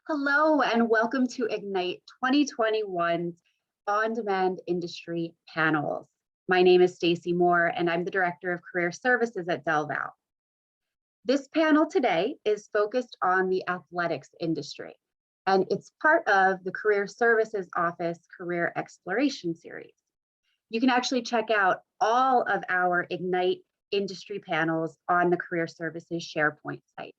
Hello and welcome to Ignite 2021's On-Demand Industry Panels. My name is Stacy Moore and I'm the Director of Career Services at DelVal. This panel today is focused on the athletics industry, and it's part of the Career Services Office Career Exploration Series. You can actually check out all of our Ignite industry panels on the Career Services SharePoint site.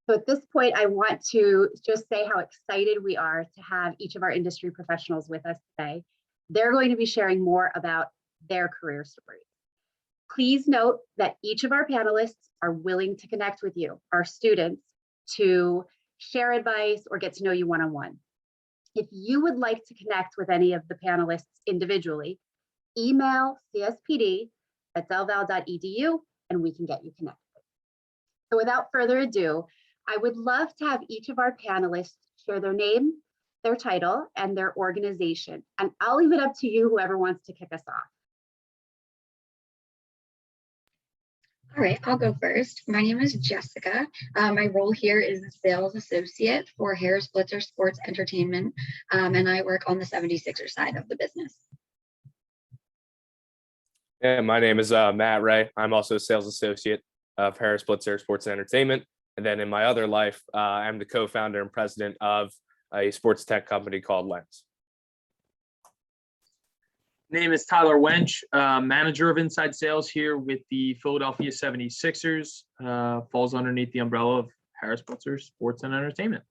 So at this point, I want to just say how excited we are to have each of our industry professionals with us today. They're going to be sharing more about their career stories. Please note that each of our panelists are willing to connect with you, our students, to share advice or get to know you one-on-one. If you would like to connect with any of the panelists individually, email cspd@delval.edu and we can get you connected. So without further ado, I would love to have each of our panelists share their name, their title, and their organization. And I'll leave it up to you, whoever wants to kick us off. All right, I'll go first. My name is Jessica. My role here is a sales associate for Harris Blitzer Sports Entertainment, and I work on the 76er side of the business. Yeah, my name is Matt Wray. I'm also a sales associate of Harris Blitzer Sports Entertainment. And then in my other life, I'm the co-founder and president of a sports tech company called LENZ. Name is Tyler Wuensche, manager of inside sales here with the Philadelphia 76ers. Falls underneath the umbrella of Harris Blitzer Sports and Entertainment.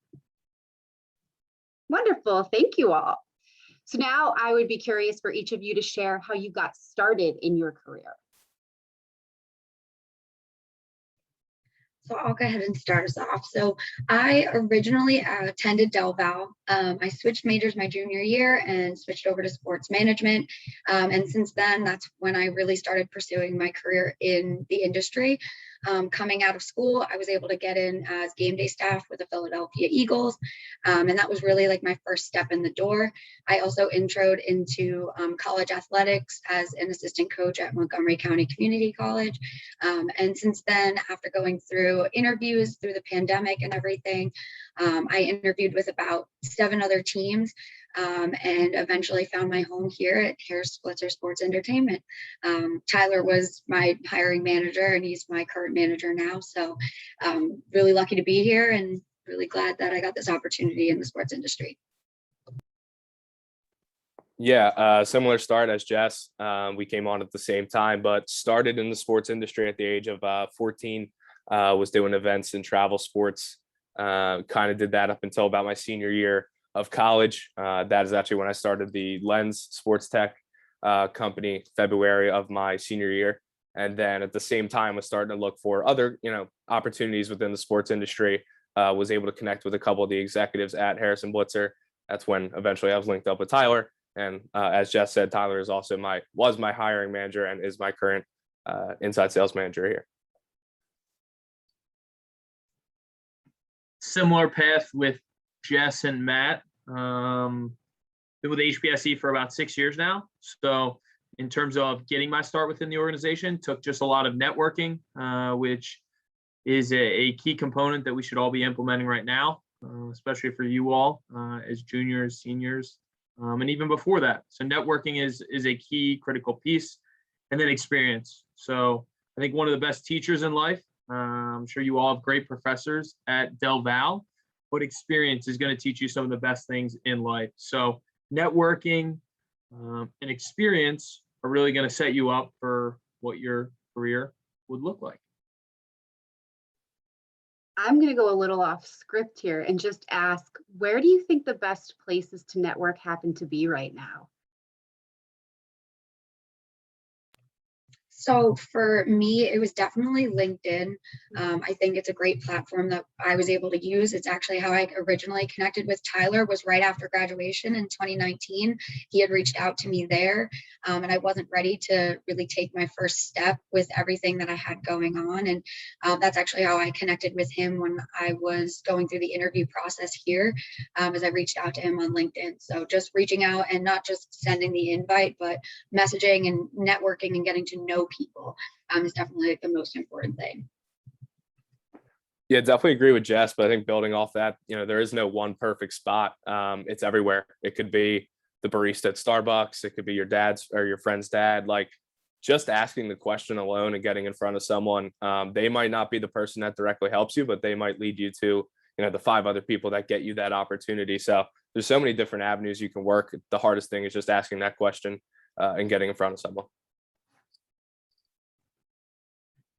Wonderful, thank you all. So now I would be curious for each of you to share how you got started in your career. So I'll go ahead and start us off. So I originally attended DelVal. I switched majors my junior year and switched over to sports management. And since then, that's when I really started pursuing my career in the industry. Coming out of school, I was able to get in as game day staff with the Philadelphia Eagles. And that was really like my first step in the door. I also introed into college athletics as an assistant coach at Montgomery County Community College. And since then, after going through interviews through the pandemic and everything, I interviewed with about 7 other teams. And eventually found my home here at Harris Blitzer Sports Entertainment. Tyler was my hiring manager and he's my current manager now. So really lucky to be here and really glad that I got this opportunity in the sports industry. Yeah, similar start as Jess. We came on at the same time, but started in the sports industry at the age of 14, was doing events and travel sports. Kind of did that up until about my senior year of college. That is actually when I started the LENZ sports tech company, February of my senior year. And then at the same time was starting to look for other, opportunities within the sports industry. Was able to connect with a couple of the executives at Harris and Blitzer. That's when eventually I was linked up with Tyler. And as Jess said, Tyler is also was my hiring manager and is my current inside sales manager here. Similar path with Jess and Matt. Been with HBSE for about 6 years now. So in terms of getting my start within the organization, took just a lot of networking, which is a key component that we should all be implementing right now, especially for you all as juniors, seniors, and even before that. So networking is a key critical piece, and then experience. So I think one of the best teachers in life, I'm sure you all have great professors at DelVal, but experience is going to teach you some of the best things in life. So networking and experience are really going to set you up for what your career would look like. I'm going to go a little off script here and just ask, where do you think the best places to network happen to be right now? So for me, it was definitely LinkedIn. I think it's a great platform that I was able to use. It's actually how I originally connected with Tyler, was right after graduation in 2019. He had reached out to me there, and I wasn't ready to really take my first step with everything that I had going on. And that's actually how I connected with him when I was going through the interview process here, as I reached out to him on LinkedIn. So just reaching out and not just sending the invite, but messaging and networking and getting to know people is definitely the most important thing. Yeah, definitely agree with Jess, but I think building off that, there is no one perfect spot. It's everywhere. It could be the barista at Starbucks. It could be your dad's or your friend's dad. Like, just asking the question alone and getting in front of someone, they might not be the person that directly helps you, but they might lead you to, the 5 other people that get you that opportunity. So there's so many different avenues you can work. The hardest thing is just asking that question and getting in front of someone.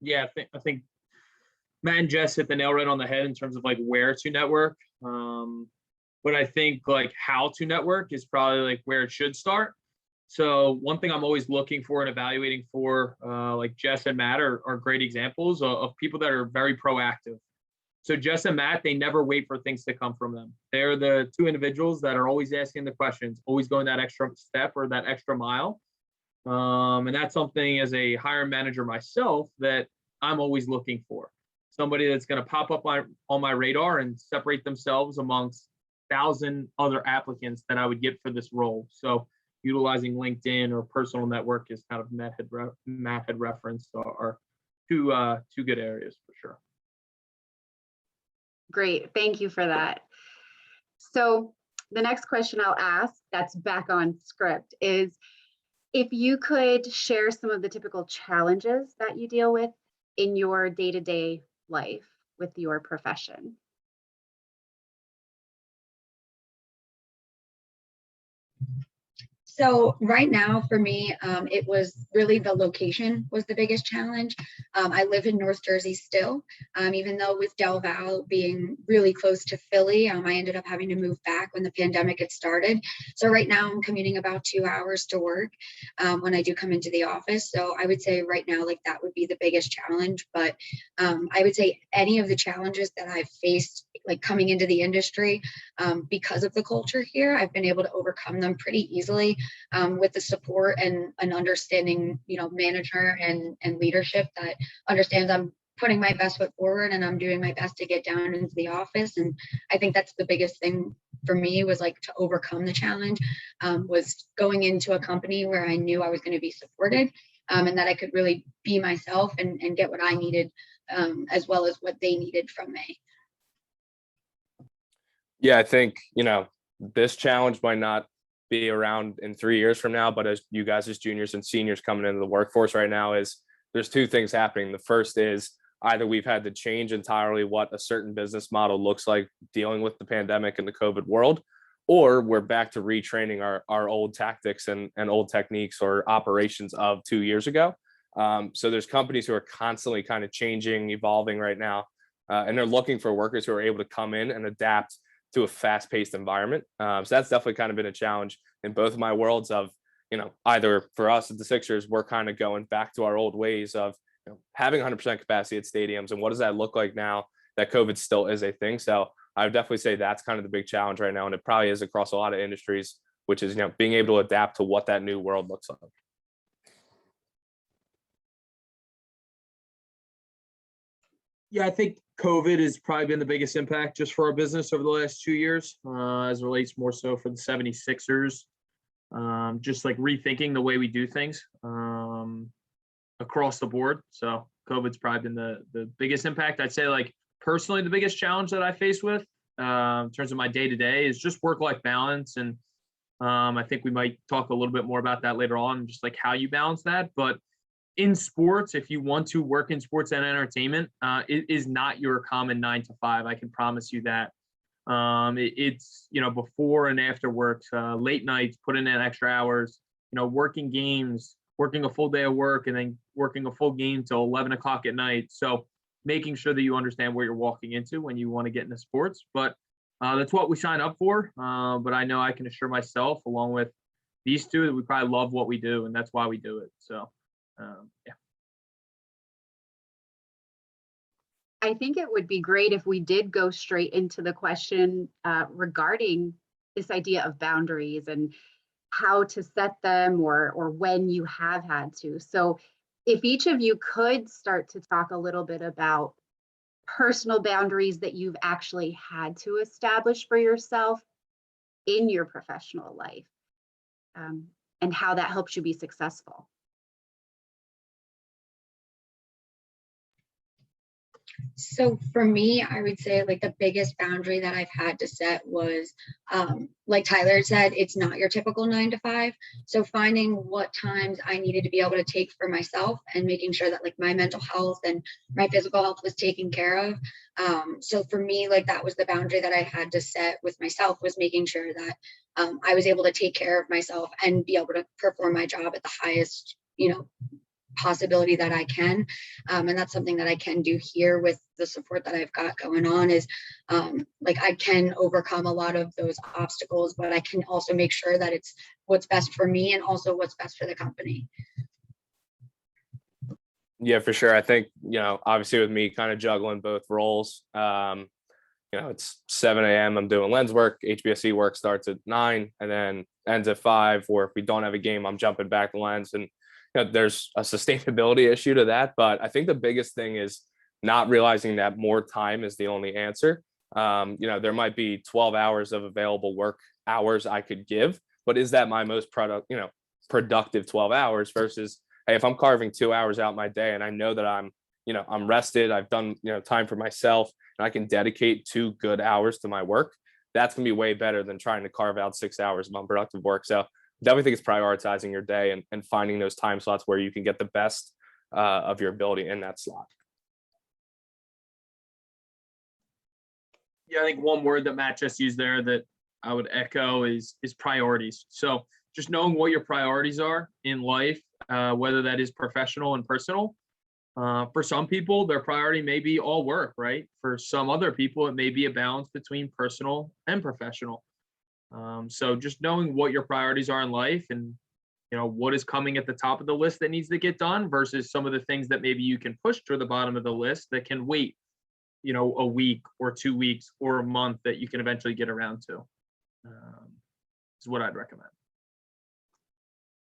Yeah, I think Matt and Jess hit the nail right on the head in terms of like where to network. But I think like how to network is probably like where it should start. So one thing I'm always looking for and evaluating for, like Jess and Matt are great examples of people that are very proactive. So Jess and Matt, they never wait for things to come from them. They're the 2 individuals that are always asking the questions, always going that extra step or that extra mile. And that's something as a hiring manager myself that I'm always looking for. Somebody that's going to pop up on my radar and separate themselves amongst 1,000 other applicants that I would get for this role. So utilizing LinkedIn or personal network is kind of Matt had referenced are 2 good areas for sure. Great, thank you for that. So the next question I'll ask, that's back on script, is if you could share some of the typical challenges that you deal with in your day-to-day life with your profession. So right now for me, it was really the location was the biggest challenge. I live in North Jersey still, even though with DelVal being really close to Philly, I ended up having to move back when the pandemic had started. So right now I'm commuting about 2 hours to work when I do come into the office. So I would say right now, like that would be the biggest challenge. But I would say any of the challenges that I've faced, like coming into the industry, because of the culture here, I've been able to overcome them pretty easily. With the support and an understanding, manager and leadership that understands I'm putting my best foot forward and I'm doing my best to get down into the office. And I think that's the biggest thing for me was like to overcome the challenge, was going into a company where I knew I was going to be supported and that I could really be myself and get what I needed as well as what they needed from me. Yeah, I think, this challenge might not be around in 3 years from now, but as you guys as juniors and seniors coming into the workforce right now, is there's 2 things happening. The first is either we've had to change entirely what a certain business model looks like dealing with the pandemic and the COVID world, or we're back to retraining our old tactics and old techniques or operations of 2 years ago. So there's companies who are constantly kind of changing, evolving right now, and they're looking for workers who are able to come in and adapt to a fast-paced environment. So that's definitely kind of been a challenge in both of my worlds of, either for us at the Sixers, we're kind of going back to our old ways of having 100% capacity at stadiums. And what does that look like now that COVID still is a thing? So I would definitely say that's kind of the big challenge right now. And it probably is across a lot of industries, which is, being able to adapt to what that new world looks like. Yeah, I think COVID has probably been the biggest impact just for our business over the last 2 years, as it relates more so for the 76ers. Just like rethinking the way we do things across the board. So COVID's probably been the biggest impact. I'd say like personally, the biggest challenge that I face with in terms of my day-to-day is just work-life balance. And I think we might talk a little bit more about that later on, just like how you balance that. But in sports, if you want to work in sports and entertainment, it is not your common 9 to 5. I can promise you that. It's, before and after work, late nights, putting in extra hours, working games, working a full day of work, and then working a full game till 11 o'clock at night. So making sure that you understand where you're walking into when you want to get into sports. But that's what we sign up for. But I know I can assure myself, along with these 2, that we probably love what we do, and that's why we do it. So. Yeah. I think it would be great if we did go straight into the question regarding this idea of boundaries and how to set them or when you have had to. So if each of you could start to talk a little bit about personal boundaries that you've actually had to establish for yourself in your professional life and how that helps you be successful. So for me, I would say like the biggest boundary that I've had to set was, like Tyler said, it's not your typical 9 to 5. So finding what times I needed to be able to take for myself and making sure that like my mental health and my physical health was taken care of. So for me, like that was the boundary that I had to set with myself, was making sure that I was able to take care of myself and be able to perform my job at the highest, possibility that I can. And that's something that I can do here with the support that I've got going on, is like I can overcome a lot of those obstacles, but I can also make sure that it's what's best for me and also what's best for the company. Yeah, for sure. I think, obviously with me kind of juggling both roles, it's 7 a.m. I'm doing LENZ work, HBSC work starts at 9 and then ends at 5. Or if we don't have a game, I'm jumping back to LENZ, and there's a sustainability issue to that. But I think the biggest thing is not realizing that more time is the only answer. There might be 12 hours of available work hours I could give, but is that my most productive 12 hours versus, hey, if I'm carving 2 hours out my day and I know that I'm rested, I've done, time for myself, and I can dedicate 2 good hours to my work, that's gonna be way better than trying to carve out 6 hours of unproductive work. So definitely think it's prioritizing your day and finding those time slots where you can get the best of your ability in that slot. Yeah, I think one word that Matt just used there that I would echo is priorities. So just knowing what your priorities are in life, whether that is professional and personal. For some people, their priority may be all work, right? For some other people, it may be a balance between personal and professional. So just knowing what your priorities are in life and, what is coming at the top of the list that needs to get done versus some of the things that maybe you can push to the bottom of the list that can wait, a week or 2 weeks or a month that you can eventually get around to, is what I'd recommend.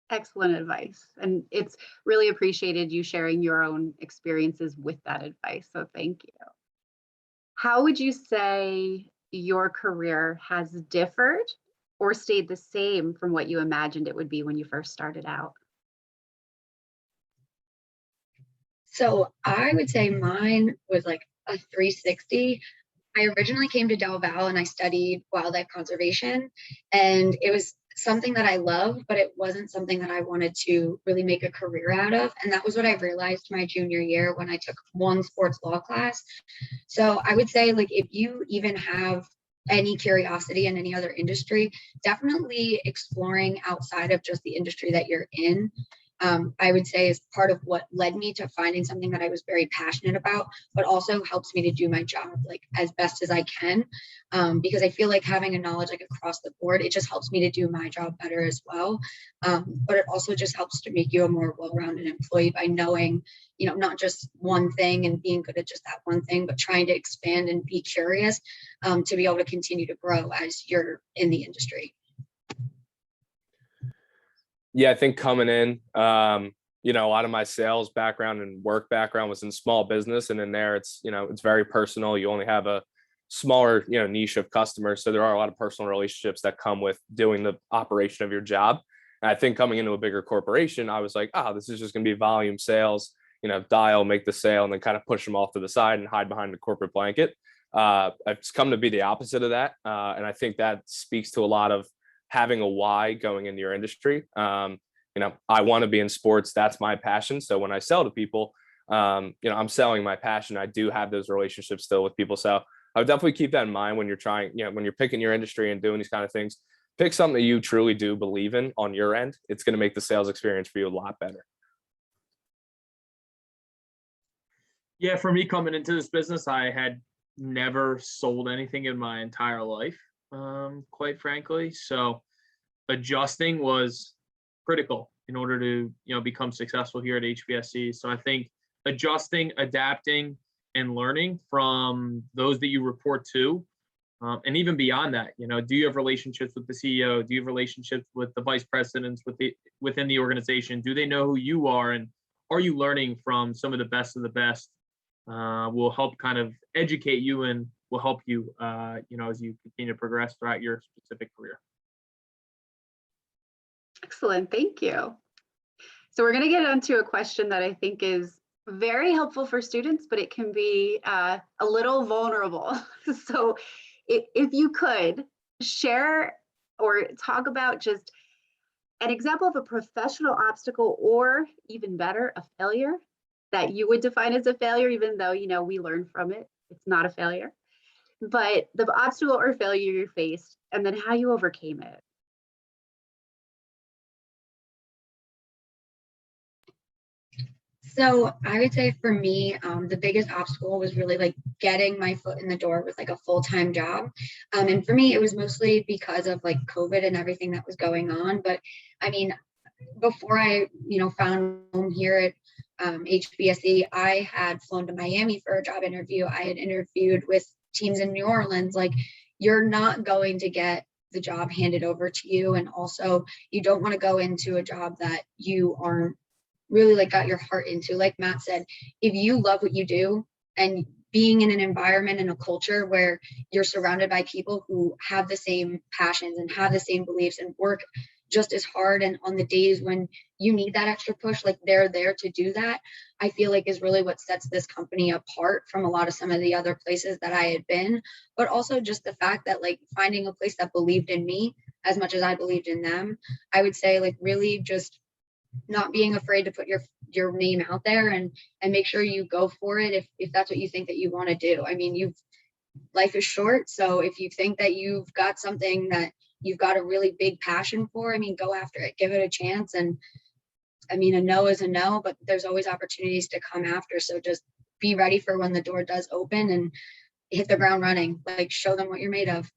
Excellent advice. And it's really appreciated you sharing your own experiences with that advice. So thank you. How would you say your career has differed or stayed the same from what you imagined it would be when you first started out? So I would say mine was like a 360. I originally came to DelVal and I studied wildlife conservation, and it was something that I love, but it wasn't something that I wanted to really make a career out of. And that was what I realized my junior year when I took one sports law class. So I would say, like, if you even have any curiosity in any other industry, definitely exploring outside of just the industry that you're in, I would say is part of what led me to finding something that I was very passionate about, but also helps me to do my job like as best as I can. Because I feel like having a knowledge like across the board, it just helps me to do my job better as well. But it also just helps to make you a more well-rounded employee by knowing, not just one thing and being good at just that one thing, but trying to expand and be curious, to be able to continue to grow as you're in the industry. Yeah, I think coming in, a lot of my sales background and work background was in small business, and in there it's, it's very personal. You only have a smaller, niche of customers. So there are a lot of personal relationships that come with doing the operation of your job. And I think coming into a bigger corporation, I was like, this is just going to be volume sales, dial, make the sale, and then kind of push them off to the side and hide behind the corporate blanket. It's come to be the opposite of that. And I think that speaks to a lot of having a why going into your industry. I want to be in sports. That's my passion. So when I sell to people, I'm selling my passion. I do have those relationships still with people. So I would definitely keep that in mind when you're trying, when you're picking your industry and doing these kind of things. Pick something that you truly do believe in on your end. It's going to make the sales experience for you a lot better. Yeah, for me coming into this business, I had never sold anything in my entire life. Quite frankly. So adjusting was critical in order to, become successful here at HBSC. So I think adjusting, adapting, and learning from those that you report to, and even beyond that, do you have relationships with the CEO? Do you have relationships with the vice presidents within the organization? Do they know who you are? And are you learning from some of the best of the best? Will help kind of educate you and will help you, as you continue to progress throughout your specific career. Excellent, thank you. So we're going to get onto a question that I think is very helpful for students, but it can be a little vulnerable. So if you could share or talk about just an example of a professional obstacle, or even better, a failure that you would define as a failure, even though, you know, we learn from it, it's not a failure, but the obstacle or failure you faced and then how you overcame it. So I would say for me, the biggest obstacle was really like getting my foot in the door with like a full-time job. And for me, it was mostly because of like COVID and everything that was going on. But I mean, before I, found home here at HBSE, I had flown to Miami for a job interview. I had interviewed with teams in New Orleans. Like, you're not going to get the job handed over to you. And also, you don't want to go into a job that you aren't really like got your heart into. Like Matt said, if you love what you do and being in an environment and a culture where you're surrounded by people who have the same passions and have the same beliefs and work just as hard, and on the days when you need that extra push, like they're there to do that, I feel like is really what sets this company apart from a lot of some of the other places that I had been. But also just the fact that like finding a place that believed in me as much as I believed in them. I would say like really just not being afraid to put your name out there and make sure you go for it if that's what you think that you want to do. I mean, life is short, so if you think that you've got something that you've got a really big passion for, I mean, go after it, give it a chance. And I mean, a no is a no, but there's always opportunities to come after. So just be ready for when the door does open and hit the ground running, like show them what you're made of.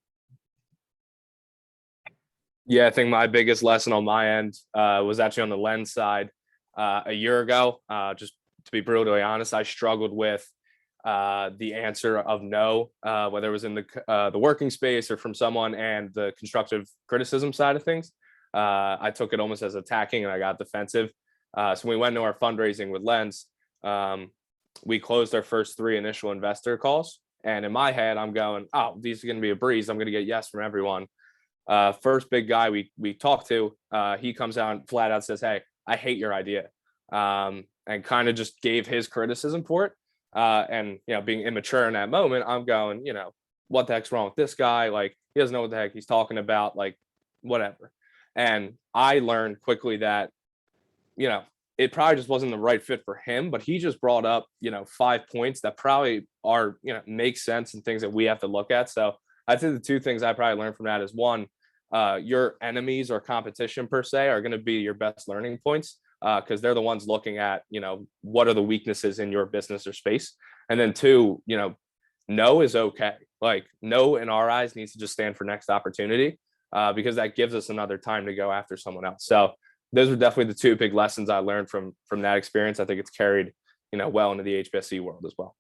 Yeah, I think my biggest lesson on my end was actually on the LENZ side a year ago. Just to be brutally honest, I struggled with the answer of no, whether it was in the working space or from someone, and the constructive criticism side of things. I took it almost as attacking, and I got defensive. So when we went to our fundraising with LENZ, we closed our first 3 initial investor calls. And in my head, I'm going, oh, these are going to be a breeze. I'm going to get yes from everyone. First big guy we talked to, he comes out and flat out says, hey, I hate your idea. And kind of just gave his criticism for it. And, being immature in that moment, I'm going, what the heck's wrong with this guy? Like, he doesn't know what the heck he's talking about, like, whatever. And I learned quickly that, it probably just wasn't the right fit for him, but he just brought up, 5 points that probably are, make sense and things that we have to look at. So I think the 2 things I probably learned from that is, one, your enemies or competition per se are going to be your best learning points, because they're the ones looking at, what are the weaknesses in your business or space. And then 2, no is okay. Like, no in our eyes needs to just stand for next opportunity, because that gives us another time to go after someone else. So those are definitely the 2 big lessons I learned from that experience. I think it's carried, well into the HBSC world as well.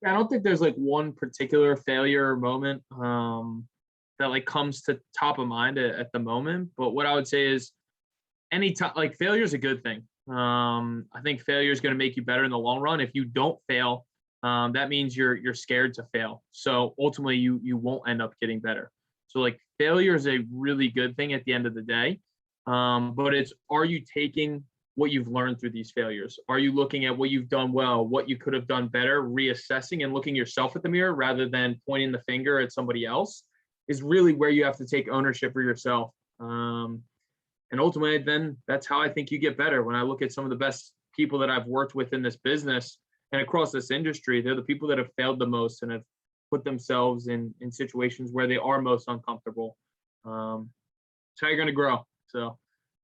I don't think there's like one particular failure or moment that like comes to top of mind at the moment. But what I would say is anytime, like, failure is a good thing. I think failure is going to make you better in the long run. If you don't fail, that means you're scared to fail. So ultimately you won't end up getting better. So like, failure is a really good thing at the end of the day. But are you taking what you've learned through these failures? Are you looking at what you've done well, what you could have done better, reassessing and looking yourself at the mirror rather than pointing the finger at somebody else, is really where you have to take ownership for yourself. And ultimately, then that's how I think you get better. When I look at some of the best people that I've worked with in this business and across this industry, they're the people that have failed the most and have put themselves in situations where they are most uncomfortable. It's how you're going to grow. So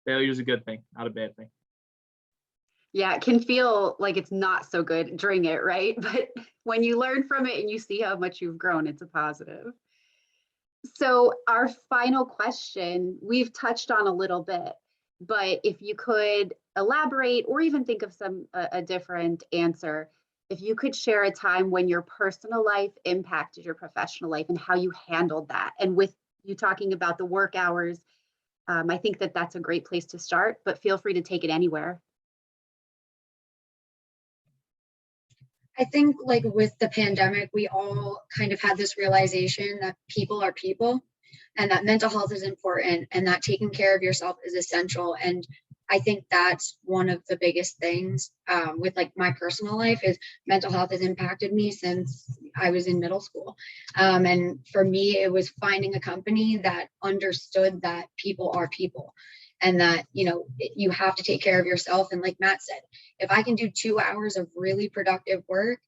failure is a good thing, not a bad thing. Yeah, it can feel like it's not so good during it, right? But when you learn from it and you see how much you've grown, it's a positive. So our final question, we've touched on a little bit, but if you could elaborate or even think of a different answer, if you could share a time when your personal life impacted your professional life and how you handled that. And with you talking about the work hours, I think that's a great place to start, but feel free to take it anywhere. I think like with the pandemic, we all kind of had this realization that people are people and that mental health is important and that taking care of yourself is essential. And I think that's one of the biggest things with like my personal life is mental health has impacted me since I was in middle school. And for me, it was finding a company that understood that people are people and that, you know, you have to take care of yourself. And like Matt said, if I can do 2 hours of really productive work,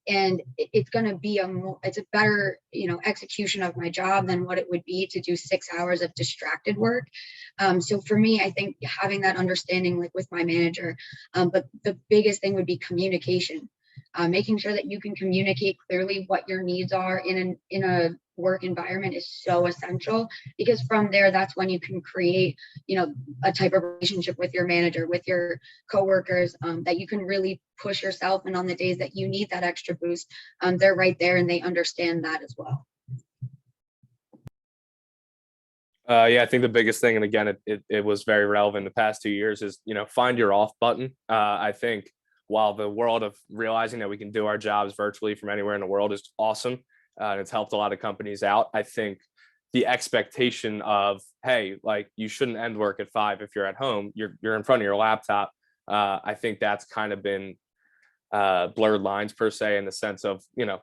and it's going to be it's a better, you know, execution of my job than what it would be to do 6 hours of distracted work. So for me, I think having that understanding, like with my manager, but the biggest thing would be communication, making sure that you can communicate clearly what your needs are in a work environment is so essential, because from there, that's when you can create, you know, a type of relationship with your manager, with your coworkers, that you can really push yourself. And on the days that you need that extra boost, they're right there and they understand that as well. Yeah, I think the biggest thing, and again, it was very relevant the past 2 years, is, you know, find your off button. I think while the world of realizing that we can do our jobs virtually from anywhere in the world is awesome, and it's helped a lot of companies out, I think the expectation of, hey, like, you shouldn't end work at 5 if you're at home, you're in front of your laptop. I think that's kind of been blurred lines per se, in the sense of, you know,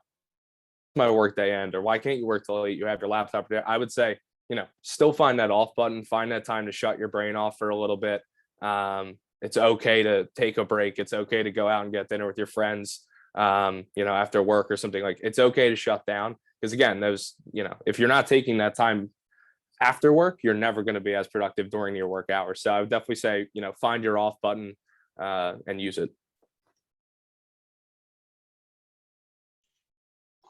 my work day end, or why can't you work till late? You have your laptop there. I would say, you know, still find that off button, find that time to shut your brain off for a little bit. It's okay to take a break. It's okay to go out and get dinner with your friends, you know, after work or something. Like, it's okay to shut down, because again, those, you know, if you're not taking that time after work, you're never going to be as productive during your work hours. So I would definitely say, you know, find your off button and use it.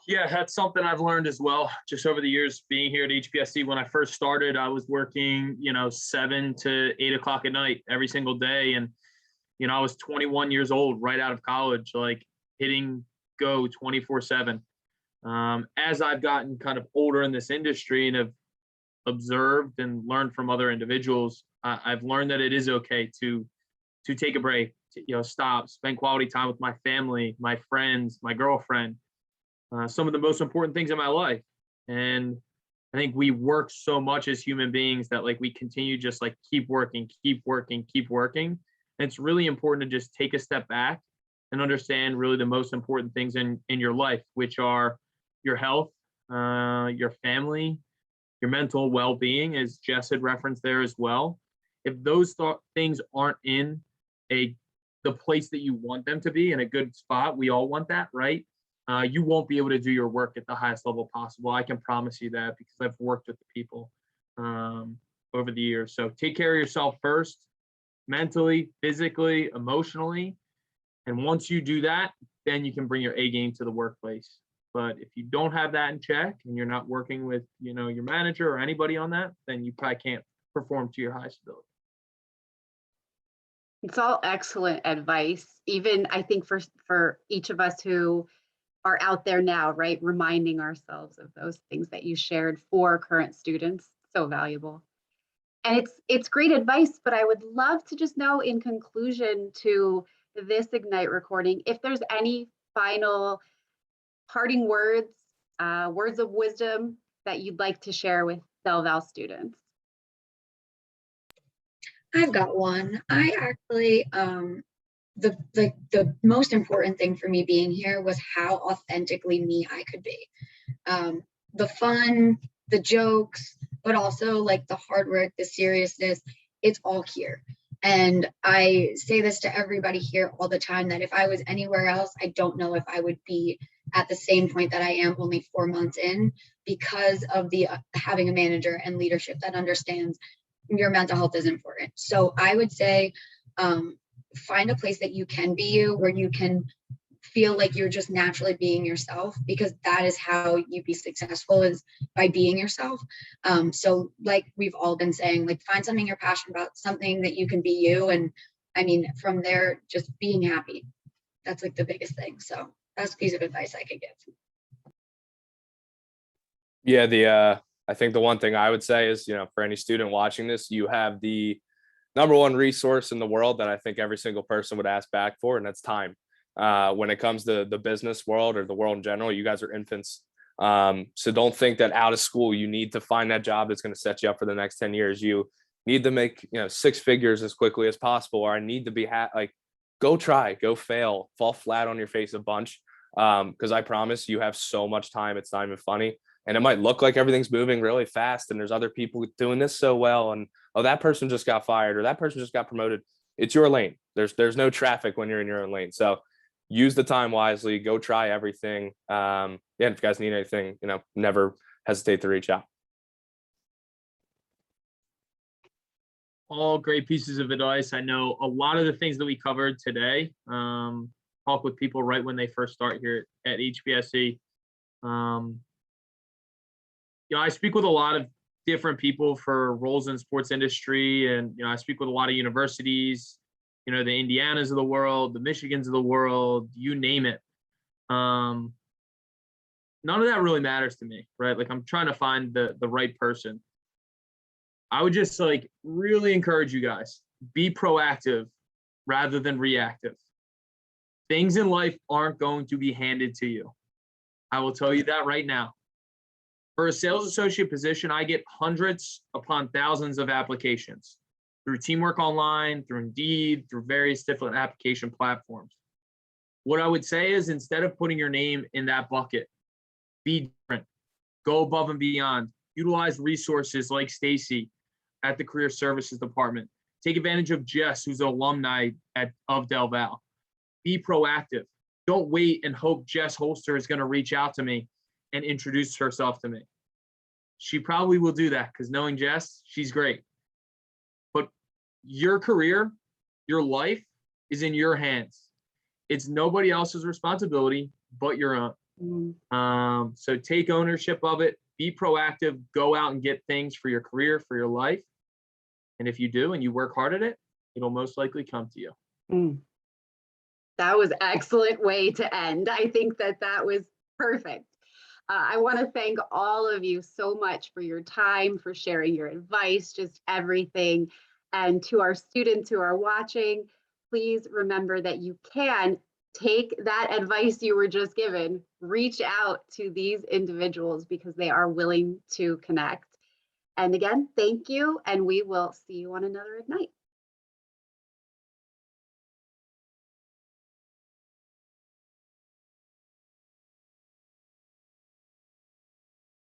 Yeah, that's something I've learned as well, just over the years being here at HPSC. When I first started, I was working, you know, 7 to 8 o'clock at night every single day. And, you know, I was 21 years old, right out of college, like hitting go 24/7. As I've gotten kind of older in this industry and have observed and learned from other individuals, I've learned that it is okay to take a break, to, you know, stop, spend quality time with my family, my friends, my girlfriend. Some of the most important things in my life. And I think we work so much as human beings that, like, we continue just like keep working, keep working, keep working. And it's really important to just take a step back and understand really the most important things in your life, which are your health, your family, your mental well-being, as Jess had referenced there as well. If those things aren't in the place that you want them to be, in a good spot, we all want that, right? You won't be able to do your work at the highest level possible. I can promise you that, because I've worked with the people over the years. So take care of yourself first, mentally, physically, emotionally. And once you do that, then you can bring your A game to the workplace. But if you don't have that in check and you're not working with, you know, your manager or anybody on that, then you probably can't perform to your highest ability. It's all excellent advice. Even I think for each of us who are out there now, right? Reminding ourselves of those things that you shared for current students, so valuable. And it's great advice, but I would love to just know, in conclusion to this Ignite recording, if there's any final parting words, words of wisdom that you'd like to share with DelVal students. I've got one. I actually, the most important thing for me being here was how authentically me I could be. The fun, the jokes, but also like the hard work, the seriousness, it's all here. And I say this to everybody here all the time, that if I was anywhere else, I don't know if I would be at the same point that I am only 4 months in, because of the having a manager and leadership that understands your mental health is important. So I would say, find a place that you can be you, where you can feel like you're just naturally being yourself, because that is how you be successful, is by being yourself. So like we've all been saying, like, find something you're passionate about, something that you can be you. And I mean, from there, just being happy. That's like the biggest thing. So that's a piece of advice I could give. Yeah, I think the one thing I would say is, you know, for any student watching this, you have the number one resource in the world that I think every single person would ask back for, and that's time. When it comes to the business world or the world in general, you guys are infants. So don't think that out of school you need to find that job that's going to set you up for the next 10 years. You need to make, 6 figures as quickly as possible, or I need to be like, go try, go fail, fall flat on your face a bunch. Because I promise you have so much time, it's not even funny. And it might look like everything's moving really fast and there's other people doing this so well. And oh, that person just got fired or that person just got promoted. It's your lane. There's no traffic when you're in your own lane. So use the time wisely, go try everything. Yeah, if you guys need anything, never hesitate to reach out. All great pieces of advice. I know a lot of the things that we covered today, talk with people right when they first start here at HBSE. I speak with a lot of different people for roles in sports industry, and I speak with a lot of universities, the Indianas of the world, the Michigans of the world, you name it. None of that really matters to me, right? Like, I'm trying to find the right person. I would just really encourage you guys, be proactive rather than reactive. Things in life aren't going to be handed to you. I will tell you that right now. For a sales associate position, I get hundreds upon thousands of applications through Teamwork Online, through Indeed, through various different application platforms. What I would say is, instead of putting your name in that bucket, be different, go above and beyond, utilize resources like Stacy at the Career Services Department. Take advantage of Jess, who's an alumni of DelVal. Be proactive. Don't wait and hope Jess Holster is going to reach out to me and introduce herself to me. She probably will do that, because knowing Jess, she's great. But your career, your life is in your hands. It's nobody else's responsibility but your own. So take ownership of it. Be proactive. Go out and get things for your career, for your life. And if you do and you work hard at it, it'll most likely come to you. That was an excellent way to end. I think that was perfect. I want to thank all of you so much for your time, for sharing your advice, just everything. And to our students who are watching, please remember that you can take that advice you were just given, reach out to these individuals because they are willing to connect. And again, thank you, and we will see you on another Ignite.